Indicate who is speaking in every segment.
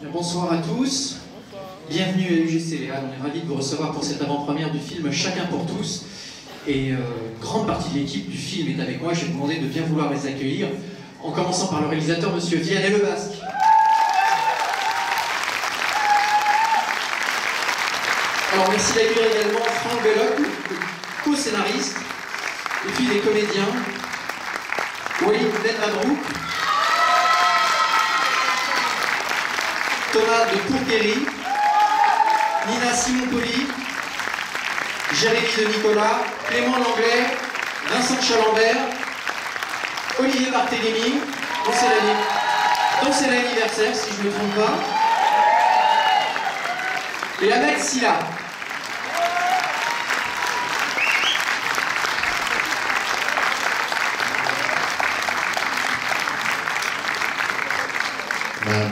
Speaker 1: Bonsoir à tous, bienvenue à l'UGC Léal, on est ravis de vous recevoir pour cette avant-première du film Chacun pour tous. Et grande partie de l'équipe du film est avec moi, je vais vous demander de bien vouloir les accueillir, en commençant par le réalisateur, monsieur Vianney Le Basque. Alors merci d'accueillir également Franck Belloc, co-scénariste, et puis les comédiens, Walid Ben-Mabrouk, Thomas de Pourquéry, Nina Simon-Poli, Jérémy de Nicolas, Clément Langlais, Vincent Chalambert, Olivier Barthélémy, dont c'est l'anniversaire si je ne me trompe pas, et Ahmed Silla.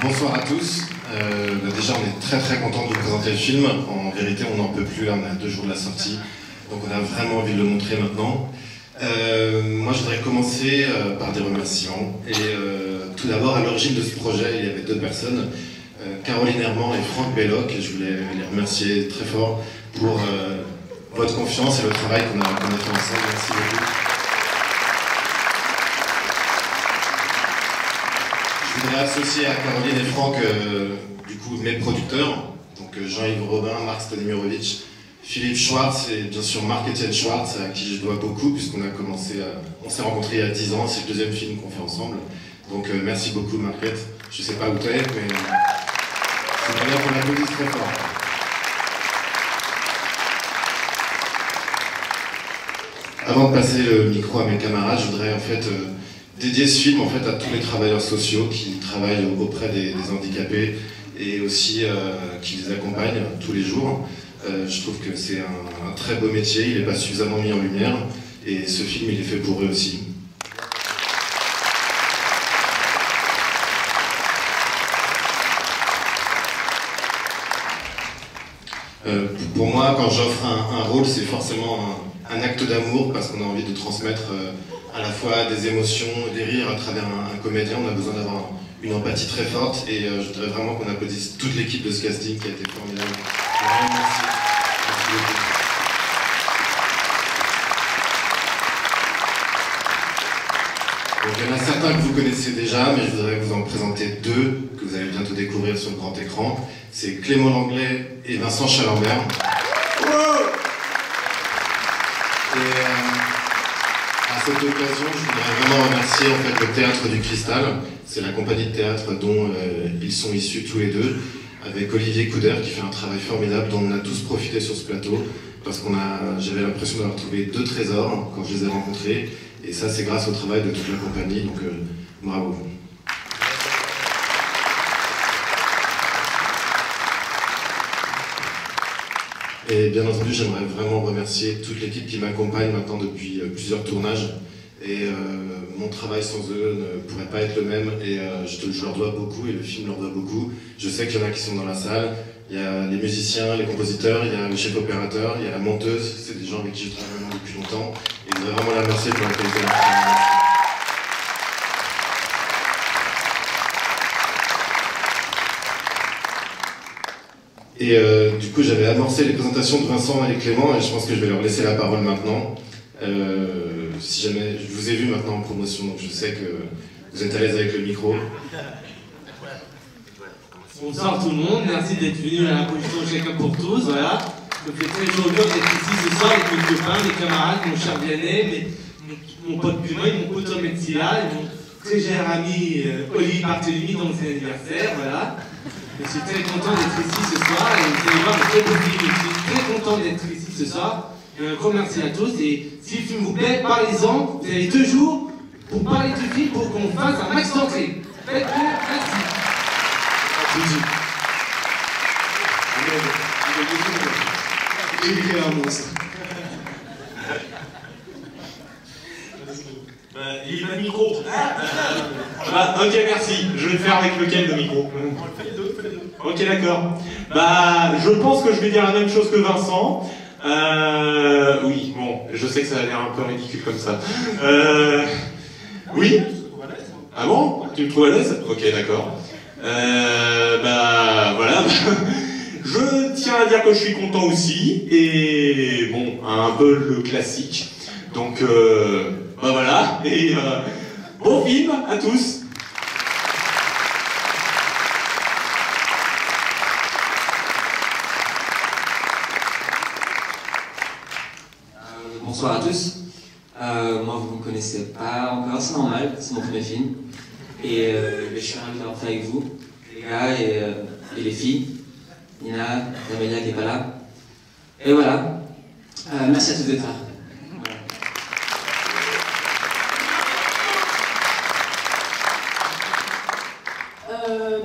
Speaker 2: Bonsoir à tous. Déjà, on est très content de vous présenter le film. En vérité, on n'en peut plus, là, on est à 2 jours de la sortie. Donc on a vraiment envie de le montrer maintenant. Moi, je voudrais commencer par des remerciements. Et tout d'abord, à l'origine de ce projet, il y avait 2 personnes, Caroline Herman et Franck Belloc. Je voulais les remercier très fort pour votre confiance et le travail qu'on a fait ensemble. Merci beaucoup. Je voudrais associer à Caroline et Franck, du coup, mes producteurs, donc Jean-Yves Robin, Marc Stanimirovic, Philippe Schwartz et bien sûr Marc-Étienne Schwartz, à qui je dois beaucoup, puisqu'on a commencé, on s'est rencontrés il y a 10 ans, c'est le 2e film qu'on fait ensemble. Donc merci beaucoup Marquette, je sais pas où t'es, mais c'est très bien qu'on l'applaudisse très fort. Avant de passer le micro à mes camarades, je voudrais en fait dédier ce film en fait à tous les travailleurs sociaux qui travaillent auprès des handicapés et aussi qui les accompagnent tous les jours. Je trouve que c'est un très beau métier, il n'est pas suffisamment mis en lumière et ce film il est fait pour eux aussi. Pour moi, quand j'offre un rôle, c'est forcément un acte d'amour parce qu'on a envie de transmettre à la fois des émotions, des rires à travers un comédien. On a besoin d'avoir une empathie très forte et je voudrais vraiment qu'on applaudisse toute l'équipe de ce casting qui a été formidable. Vraiment, merci. Merci beaucoup. Donc, il y en a certains que vous connaissez déjà, mais je voudrais vous en présenter 2 que vous allez bientôt découvrir sur le grand écran. C'est Clément Langlais et Vincent Chalambert. Et à cette occasion, je voudrais vraiment remercier en fait, le Théâtre du Cristal. C'est la compagnie de théâtre dont ils sont issus tous les 2, avec Olivier Couder qui fait un travail formidable dont on a tous profité sur ce plateau, parce j'avais l'impression d'avoir trouvé 2 trésors quand je les ai rencontrés, et ça c'est grâce au travail de toute la compagnie, donc bravo. Et bien entendu, j'aimerais vraiment remercier toute l'équipe qui m'accompagne maintenant depuis plusieurs tournages. Et mon travail sans eux ne pourrait pas être le même. Et je leur dois beaucoup et le film leur doit beaucoup. Je sais qu'il y en a qui sont dans la salle. Il y a les musiciens, les compositeurs, il y a le chef opérateur, il y a la monteuse. C'est des gens avec qui je travaille vraiment depuis longtemps. Et je voudrais vraiment les remercier pour la qualité de leur travail. Et du coup, j'avais amorcé les présentations de Vincent et Clément et je pense que je vais leur laisser la parole maintenant. Si jamais, je vous ai vu maintenant en promotion, donc je sais que vous êtes à l'aise avec le micro.
Speaker 3: Bonsoir tout le monde, merci d'être venu à la position Chacun pour tous, voilà. Je me fais très joyeux d'être ici ce soir avec mes copains, mes camarades, mon cher Vianney, mon pote Punoy, mon pote Ahmed Silla, et mon très cher ami Olivier Barthélémy, dont c'est l'anniversaire, voilà. Je suis très content d'être ici ce soir et vous allez voir un très beau film. Je suis très content d'être ici ce soir. Un grand merci à tous et si le film vous plaît, parlez-en. Vous avez 2 jours pour parler du film pour qu'on fasse un max d'entrée. Faites-le, merci.
Speaker 4: J'ai créé un monstre.
Speaker 5: Il n'y a pas de micro. Ok, merci. Je vais le faire avec lequel de micro? Ok, d'accord. Je pense que je vais dire la même chose que Vincent. Oui, bon, je sais que ça a l'air un peu ridicule comme ça. Oui. Ah bon? Tu me trouves à l'aise? Ok, d'accord. Bah voilà. Je tiens à dire que je suis content aussi, et bon, un peu le classique. Donc, bah voilà, et bon film à tous.
Speaker 6: Bonsoir à tous. Moi, vous ne me connaissez pas encore, c'est normal, c'est mon premier film. Et je suis ravi d'avoir fait avec vous, les gars et les filles. Nina, Amélia qui n'est pas là. Et voilà. Merci à tous d'être là.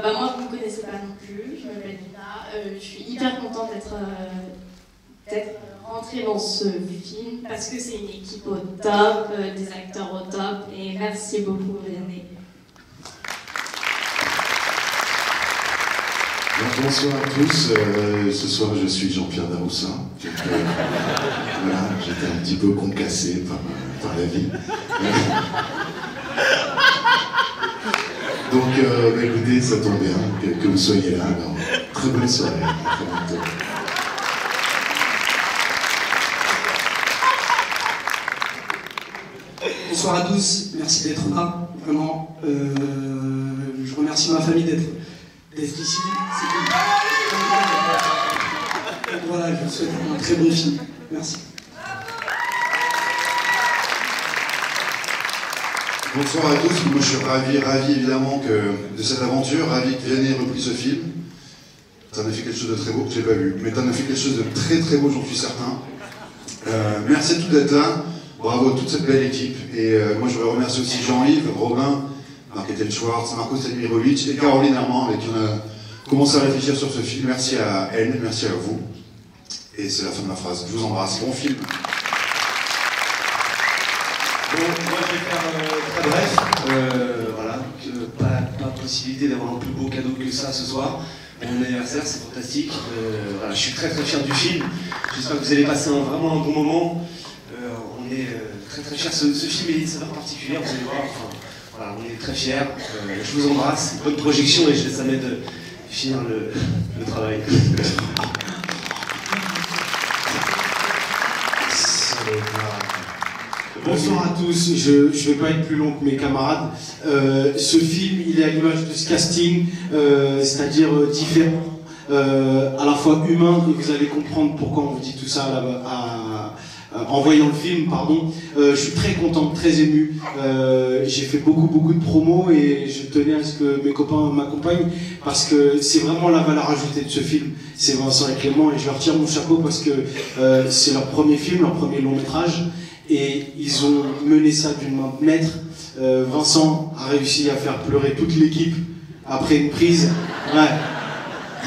Speaker 7: Moi, vous ne me connaissez pas non plus. Je m'appelle Nina. Je suis hyper contente d'être rentrée dans ce film parce que c'est une équipe au top, des acteurs au top. Et merci beaucoup, Vianney.
Speaker 4: Bonsoir à tous, ce soir je suis Jean-Pierre Daroussin. Voilà, j'étais un petit peu concassé par la vie. Donc écoutez, ça tombe bien que vous soyez là. Alors, très bonne soirée. Très bientôt.
Speaker 8: Bonsoir à tous, merci d'être là, vraiment. Je remercie ma famille d'être ici. Voilà, je vous souhaite un très bon film. Merci.
Speaker 4: Bonsoir à tous, moi je suis ravi évidemment de cette aventure, ravi que Vianney ait repris ce film. T'en as fait quelque chose de très beau que j'ai pas vu, mais t'en as fait quelque chose de très très beau, j'en suis certain. Merci à tous d'être là, bravo à toute cette belle équipe. Et moi je voudrais remercier aussi Jean-Yves, Robin, Marc-Étienne Schwartz, Marco Stanirovic et Caroline Herman avec qui on a commencé à réfléchir sur ce film. Merci à elle, merci à vous. Et c'est la fin de ma phrase. Je vous embrasse. Bon film.
Speaker 9: Bon, moi je vais faire très bref. Voilà, pas possibilité d'avoir un plus beau cadeau que ça ce soir. Mon anniversaire, c'est fantastique. Voilà, je suis très très fier du film. J'espère que vous allez passer vraiment un bon moment. On est très très fiers. Ce film est une saveur particulière, vous allez voir. Enfin, voilà, on est très fiers. Je vous embrasse. Bonne projection et je laisse Ahmed finir le travail.
Speaker 10: Bonsoir à tous, je ne vais pas être plus long que mes camarades. Ce film, il est à l'image de ce casting, c'est-à-dire différent, à la fois humain, et vous allez comprendre pourquoi on vous dit tout ça en voyant le film, pardon. Je suis très content, très ému. J'ai fait beaucoup de promos et je tenais à ce que mes copains m'accompagnent parce que c'est vraiment la valeur ajoutée de ce film. C'est Vincent et Clément et je leur tire mon chapeau parce que c'est leur premier film, leur premier long métrage. Et ils ont mené ça d'une main de maître. Vincent a réussi à faire pleurer toute l'équipe après une prise. Ouais.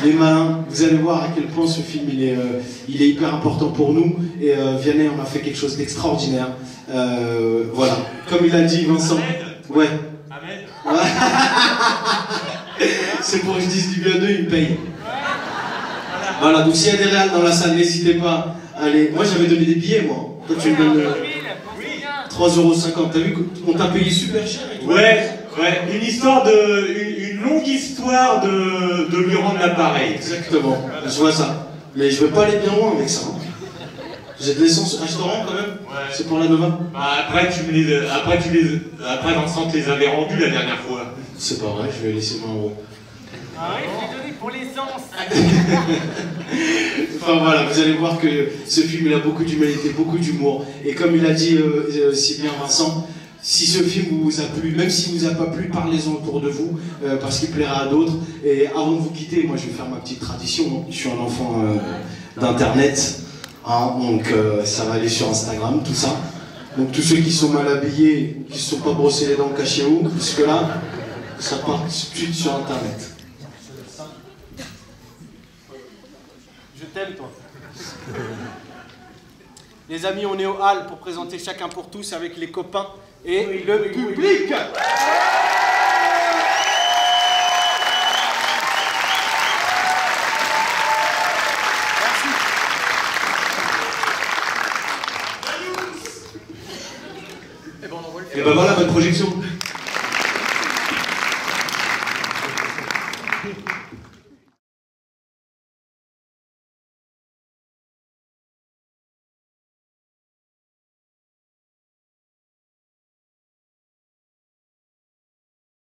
Speaker 10: Les malins, vous allez voir à quel point ce film il est hyper important pour nous. Et Vianney en a fait quelque chose d'extraordinaire. Voilà. Comme il a dit Vincent. Ouais. Ouais. C'est pour que je dise du bien d'eux, il paye. Voilà, donc s'il y a des réals dans la salle, n'hésitez pas. Allez, moi j'avais donné des billets, moi. Toi tu me donnes 3,50 €. T'as vu qu'on t'a payé super cher et tout.
Speaker 5: Ouais, une longue histoire de lui rendre l'appareil.
Speaker 10: Exactement, je vois ça. Mais je veux pas aller bien loin avec ça. Hein. J'ai de l'essence, un restaurant quand même. Ouais. C'est pour la Nova.
Speaker 5: Bah après Vincent te les avait rendus la dernière fois.
Speaker 10: C'est pas vrai, je vais laisser 20 €.
Speaker 11: Ah oui, je l'ai donné pour l'essence.
Speaker 10: Enfin voilà, vous allez voir que ce film il a beaucoup d'humanité, beaucoup d'humour. Et comme il a dit si bien Vincent, si ce film vous a plu, même s'il vous a pas plu, parlez-en autour de vous, parce qu'il plaira à d'autres. Et avant de vous quitter, moi je vais faire ma petite tradition. Je suis un enfant d'internet, hein, donc ça va aller sur Instagram, tout ça. Donc tous ceux qui sont mal habillés, qui ne se sont pas brossés les dents, cachez-vous, parce que là, ça part tout de suite sur internet.
Speaker 11: Je t'aime, toi. Les amis, on est au hall pour présenter Chacun pour tous avec les copains et le public.
Speaker 9: Et ben voilà, bonne projection.
Speaker 5: Merci.